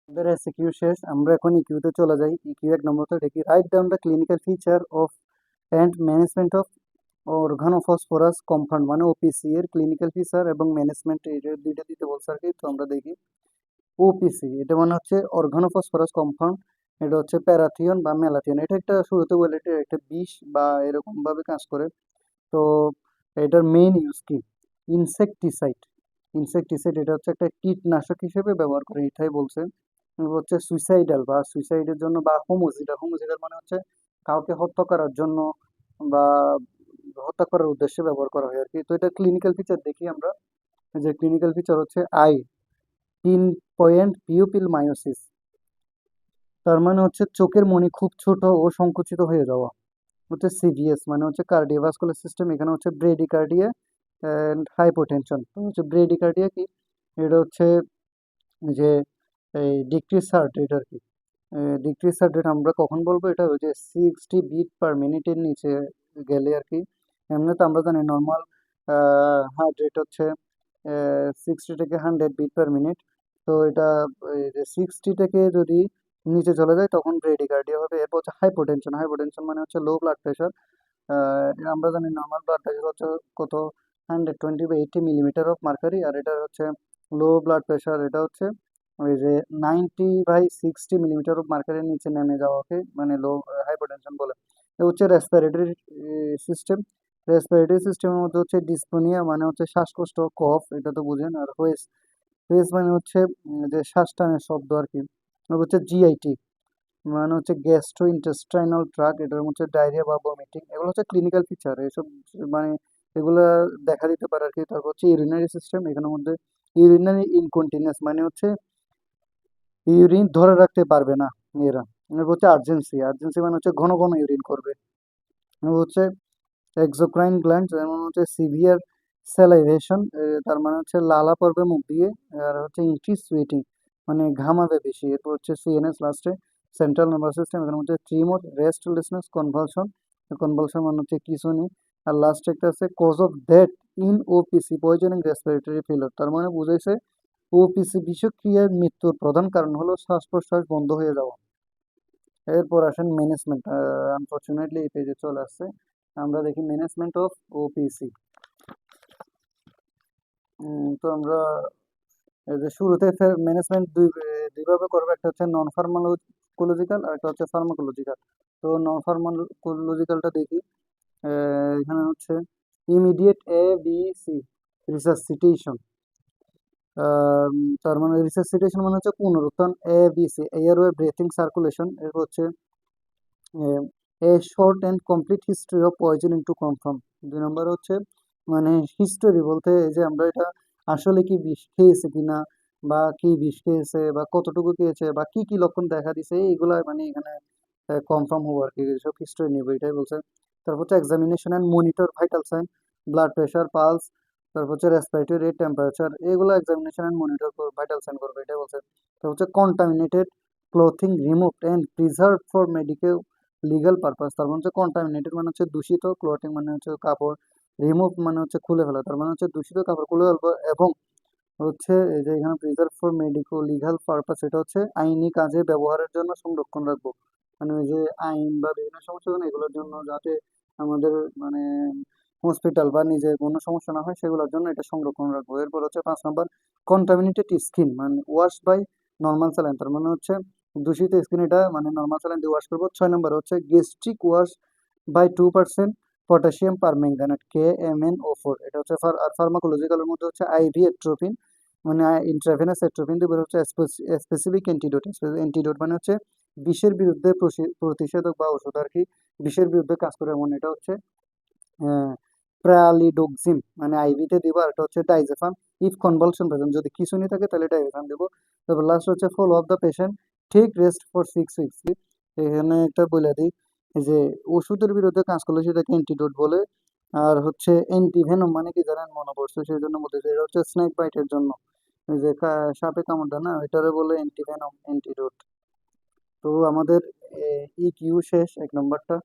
আমাদের এসিকিউ শেষ, আমরা এখন ইকিউতে চলে যাই। ইকিউ এক নম্বরটা দেখি, write down the clinical feature of and management of organophosphorus compound, মানে ওপিসি এর ক্লিনিক্যাল ফিচার এবং ম্যানেজমেন্ট, এই দুইটা দিতে বলছে আর কি। তো আমরা দেখি ওপিসি, এটা মানে হচ্ছে অর্গানোফসফরাস কম্পাউন্ড। এটা হচ্ছে প্যারাথিয়ন বা ম্যালাথিয়ন, এটা একটা শুরুতে বলে এটা একটা বিষ বা এরকম ভাবে কাজ করে। তো এটার মেইন ইউজ কি? ইনসেকটিসাইড। ইনসেকটিসাইড এটা হচ্ছে একটা কীটনাশক হিসেবে ব্যবহার করে, এটাই বলছে। হচ্ছে সুইসাইডাল বা সুইসাইডের জন্য, বা হোমোসিডাল। হোমোসিডাল মানে হচ্ছে কাউকে হত্যা করার জন্য বা হত্যা করার উদ্দেশ্যে ব্যবহার করা হয় আর কি। তো এটা ক্লিনিক্যাল ফিচার দেখি আমরা। যে ক্লিনিক্যাল ফিচার হচ্ছে eye pin point pupil miosis, তার মানে হচ্ছে চোখের মণি খুব ছোট ও সংকুচিত হয়ে যাওয়া। হচ্ছে সিভিএস মানে হচ্ছে কার্ডিওভাস্কুলার সিস্টেম, এখানে হচ্ছে ব্রেডিকার্ডিয়া অ্যান্ড হাইপোটেনশন। তো হচ্ছে ব্রেডিকার্ডিয়া কি? এটা হচ্ছে যে এই ডিক্রিজ হার্ট রেট আর কি। ডিক্রিজ হার্ট রেট আমরা কখন বলবো? এটা ওই যে 60 বিট পার মিনিটের নিচে গেলে আর কি। এমনিতে আমরা জানি নর্মাল হার্ট রেট হচ্ছে 60 থেকে 100 বিট পার মিনিট। তো এটা এই যে 60 থেকে যদি নিচে চলে যায় তখন ব্রেডিকার্ডিয়া হবে। এরপর হচ্ছে হাইপোটেনশন। হাইপোটেনশন মানে হচ্ছে লো ব্লাড প্রেশার। আমরা জানি নর্মাল ব্লাড প্রেশার হচ্ছে কত, 120/80 মিলিমিটার অফ মার্কারি। আর এটা হচ্ছে লো ব্লাড প্রেশার, এটা হচ্ছে ওই যে 90/60 মিলিমিটার অফ মার্কারির নিচে নেমে যাওয়াকে মানে লো হাইপারটেনশন বলে। এ হচ্ছে রেসপিরেটরি সিস্টেম। রেসপিরেটরি সিস্টেমের মধ্যে হচ্ছে ডিসপোনিয়া মানে হচ্ছে শ্বাসকষ্ট, কফ, এটা তো বুঝেন। আর হোয়েস, হোয়েস মানে হচ্ছে যে শ্বাস টানের শব্দ আর কি। আর হচ্ছে জিআইটি মানে হচ্ছে গ্যাস্ট্রো ইন্টেস্টাইনাল ট্রাক্ট, এটার মধ্যে ডায়রিয়া বা ভমিটিং। এগুলো হচ্ছে ক্লিনিক্যাল ফিচার, এসব মানে এগুলা দেখা দিতে পারে আর কি। তারপর হচ্ছে ইউরিনারি সিস্টেম, এখানের মধ্যে ইউরিনারি ইনকন্টিনেন্স মানে হচ্ছে ইউরিন ধরে রাখতে পারবে না এরা। এরপর হচ্ছে আর্জেন্সি। আর্জেন্সি মানে হচ্ছে ঘন ঘন ইউরিন করবে। এরপর হচ্ছে এক্সোক্রাইন গ্ল্যান্ড, যেমন হচ্ছে সিভিয়ার স্যালাইভেশন, তার মানে হচ্ছে লালা পড়বে মুখ দিয়ে। আর হচ্ছে ইনক্রিজ সুয়েটিং মানে ঘামাবে বেশি। এরপর হচ্ছে সিএনএস লাস্টে, সেন্ট্রাল নার্ভাস সিস্টেম, এখানে হচ্ছে ট্রিমর, রেস্টলেসনেস, কনভালশন। কনভালশন মানে হচ্ছে খিঁচুনি। আর লাস্টে একটা আছে cause of death in OPC poisoning respiratory failure, তার মানে বুঝাইছে ওপিসি বিষক্রিয়ার মৃত্যুর প্রধান কারণ হলো শ্বাস প্রশ্বাস বন্ধ হয়ে যাওয়া। এরপর আসেন ম্যানেজমেন্ট। আনফরচুনেটলি এই পেজে চলে আসছে। আমরা দেখি ম্যানেজমেন্ট অফ ওপিসি। তো আমরা এই যে শুরুতে ম্যানেজমেন্ট দুইভাবে করবো, একটা হচ্ছে নন ফার্মাকোলজিক্যাল আর একটা হচ্ছে ফার্মাকোলজিক্যাল। তো নন ফার্মাকোলজিক্যালটা দেখি। এখানে হচ্ছে ইমিডিয়েট ABC রিসাসিটেশন। আম, তার মানে রিসাসিটেশন মানে হচ্ছে পুনরুত্থান। ABC airway breathing circulation. এরপর হচ্ছে a short and complete history of poisoning to confirm. 2 নম্বর হচ্ছে মানে হিস্টোরি বলতে এই যে আমরা এটা আসলে কি বিষ খেয়েছে কিনা, বা কি বিষ খেয়েছে বা কতটুকু খেয়েছে বা কি কি লক্ষণ দেখা দিছে, এইগুলা মানে এখানে কনফার্ম হবো আর কি, সব হিস্টোরি নিবো এটাই বলছে। তারপর হচ্ছে examination and monitor vital sign, blood pressure, pulse, তারপর হচ্ছে রেসপিরেটরি রেট, টেম্পারেচার, এগুলো examination and monitor vital sign করবে এটাই বলছে। তারপর হচ্ছে contaminated clothing removed and preserved for medical legal purpose. তার মানে হচ্ছে কন্টামিনেটেড মানে হচ্ছে দূষিত, ক্লথিং মানে হচ্ছে কাপড়, রিমুভ মানে হচ্ছে খুলে ফেলা, তার মানে হচ্ছে দূষিত কাপড় খুলে ফেলবো। এবং হচ্ছে এই যে এখানে preserve for medico legal purpose, এটা হচ্ছে আইনি কাজে ব্যবহারের জন্য সংরক্ষণ রাখবো। মানে ওই যে আইন বা বিভিন্ন সমস্যা হয় না, এগুলোর জন্য যাতে আমাদের মানে হসপিটাল বা নিজের কোনো সমস্যা না হয় সেগুলোর জন্য এটা সংরক্ষণ রাখবো। এরপর হচ্ছে 5 নম্বর কন্টামিনেটেড স্কিন মানে ওয়াশ বাই নর্মাল স্যালাইন, তার মানে হচ্ছে দূষিত স্কিন এটা মানে নর্মাল স্যালাইন দিয়ে ওয়াশ করবো। 6 নম্বর হচ্ছে gastric wash by 2% potassium permanganate KMnO4, এটা হচ্ছে আর ফার্মাকোলজিক্যালের মধ্যে হচ্ছে আইভি এট্রোপিন মানে ইন্ট্রাভেনাস এট্রোপিন দিয়ে হচ্ছে স্পেসিফিক অ্যান্টিডোট। অ্যান্টিডোট মানে হচ্ছে বিষের বিরুদ্ধে প্রতিষেধক বা ওষুধ আর কি, বিষের বিরুদ্ধে কাজ করে এমন। এটা হচ্ছে প্রালিডোক্সিম মানে আইভিতে দিব। আর এটা হচ্ছে ডাইজেফাম ইফ কনভালশন প্রেজেন্ট, যদি খিঁচুনি থাকে তাহলে ডাইজেফাম দেবো। তারপর লাস্ট হচ্ছে ফলো অফ দ্য পেশেন্ট, ঠিক রেস্ট ফর 6 উইকস। এখানে একটা বলে দিই, এই যে ওষুধের বিরুদ্ধে কাজ করলে সেটাকে অ্যান্টিডোট বলে। আর হচ্ছে অ্যান্টিভেনম মানে কি জানেন, মনে পড়ছে সেই জন্য বলতেছি, এটা হচ্ছে স্নেক বাইটের জন্য, এই যে সাপে কামড় দেয় না, এটারে বলে অ্যান্টিভেনম, অ্যান্টিডোট। তো আমাদের ইকিউ শেষ 1 নম্বরটা।